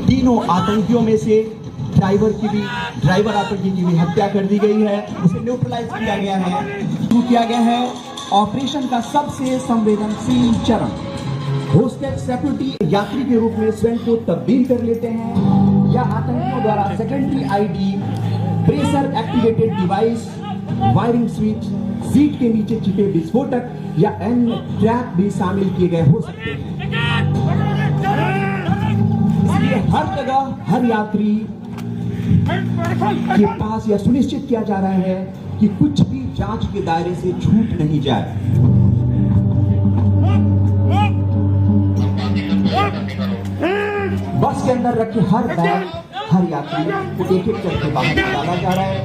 तीनों आतंकियों में से ड्राइवर आतंकी की भी हत्या कर दी गई है, उसे न्यूट्रलाइज किया गया है। शुरू किया गया है ऑपरेशन का सबसे संवेदनशील चरण। होस्टेज सिक्योरिटी यात्री के रूप में स्वयं को तब्दील कर लेते हैं या आतंकियों द्वारा secondary ID, pressure activated device, wiring switch, seat के नीचे छिपे विस्फोटक या अन्य ट्रैप भी शामिल किए गए हो सकते हैं। इसलिए हर जगह हर यात्री के पास यह सुनिश्चित किया जा रहा है कि कुछ भी जांच के दायरे से छूट नहीं जाए। बस के अंदर रखे हर बैग, हर यात्री को एक एक करके बाहर निकाला जा रहा है।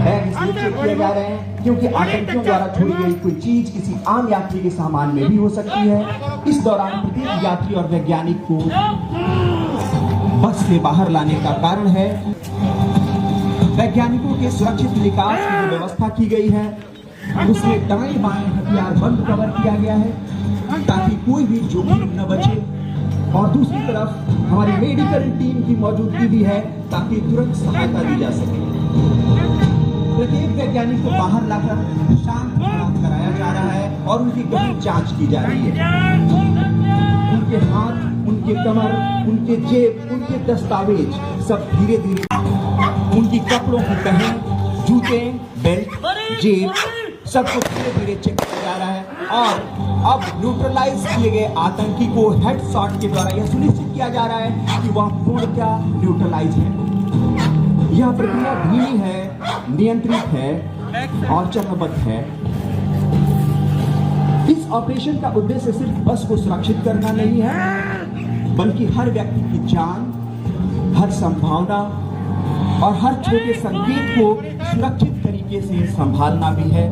बैग इसलिए चेक किए जा रहे हैं क्योंकि आतंकियों द्वारा छोड़ी गई कोई चीज किसी आम यात्री के सामान में भी हो सकती है। इस दौरान प्रत्येक यात्री और वैज्ञानिक को बस से बाहर लाने का कारण है वैज्ञानिकों के सुरक्षित निकास की जो व्यवस्था की गई है उसमें दाएं बाएं हथियार बंद कवर किया गया है ताकि कोई भी जोखिम न बचे। और दूसरी तरफ हमारी मेडिकल टीम की मौजूदगी भी है ताकि तुरंत सहायता दी जा सके। प्रत्येक वैज्ञानिक को बाहर लाकर शांत कराया जा रहा है और उनकी गहन जांच की जा रही है। उनके हाथ, उनके कमर, उनके जेब, उनके दस्तावेज सब धीरे धीरे, उनकी कपड़ों की पहन, जूते, बेल्ट, जेब सबको धीरे धीरे चेक किया जा रहा है। और अब न्यूट्रलाइज किए गए आतंकी को हेडशॉट के द्वारा यह सुनिश्चित किया जा रहा है कि वह पूर्णतः न्यूट्रलाइज है। यह प्रक्रिया धीमी है, नियंत्रित है और चरणबद्ध है। इस ऑपरेशन का उद्देश्य सिर्फ बस को सुरक्षित करना नहीं है बल्कि हर व्यक्ति की जान, हर संभावना और हर छोटे संकेत को सुरक्षित तरीके से संभालना भी है।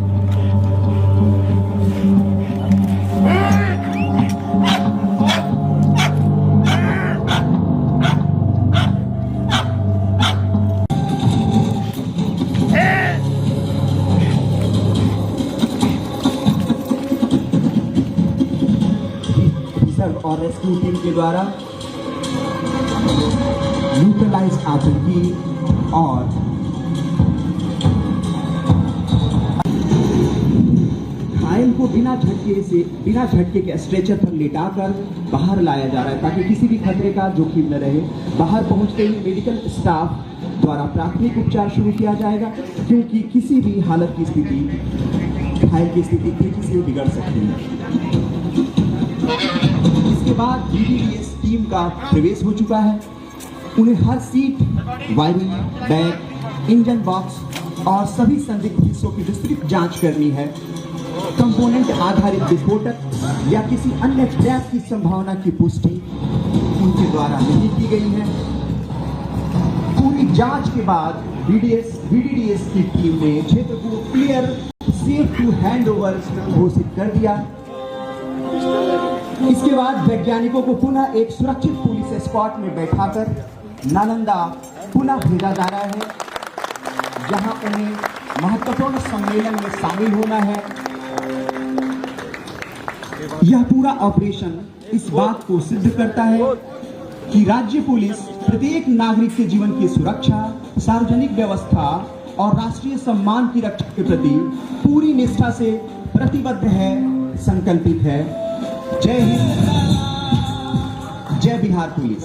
और रेस्क्यू टीम के द्वारा न्यूट्रलाइज आतंकी और घायल को बिना झटके के स्ट्रेचर पर लेटाकर बाहर लाया जा रहा है ताकि किसी भी खतरे का जोखिम न रहे। बाहर पहुंचते ही मेडिकल स्टाफ द्वारा प्राथमिक उपचार शुरू किया जाएगा क्योंकि किसी भी हालत की स्थिति, घायल की स्थिति तेजी से बिगड़ सकती है। इसके बाद BDDS टीम का प्रवेश हो चुका है। उन्हें हर seat, wiring, bag, engine box और सभी संदिग्ध हिस्सों की विस्तृत जांच करनी है। कंपोनेंट आधारित विस्फोटक या किसी अन्य ट्रैप की संभावना की पुष्टि उनके द्वारा नहीं की गई है। पूरी जांच के बाद BDDS की टीम ने क्षेत्र को क्लियर, सेफ टू हैंडओवर घोषित कर दिया। इसके बाद वैज्ञानिकों को पुनः एक सुरक्षित पुलिस एस्कॉर्ट में बैठाकर नालंदा पुनः भेजा जा रहा है जहां उन्हें महत्वपूर्ण सम्मेलन में शामिल होना है। यह पूरा ऑपरेशन इस बात को सिद्ध करता है कि राज्य पुलिस प्रत्येक नागरिक के जीवन की सुरक्षा, सार्वजनिक व्यवस्था और राष्ट्रीय सम्मान की रक्षा के प्रति पूरी निष्ठा से प्रतिबद्ध है, संकल्पित है। जय हिंद, जय बिहार पुलिस।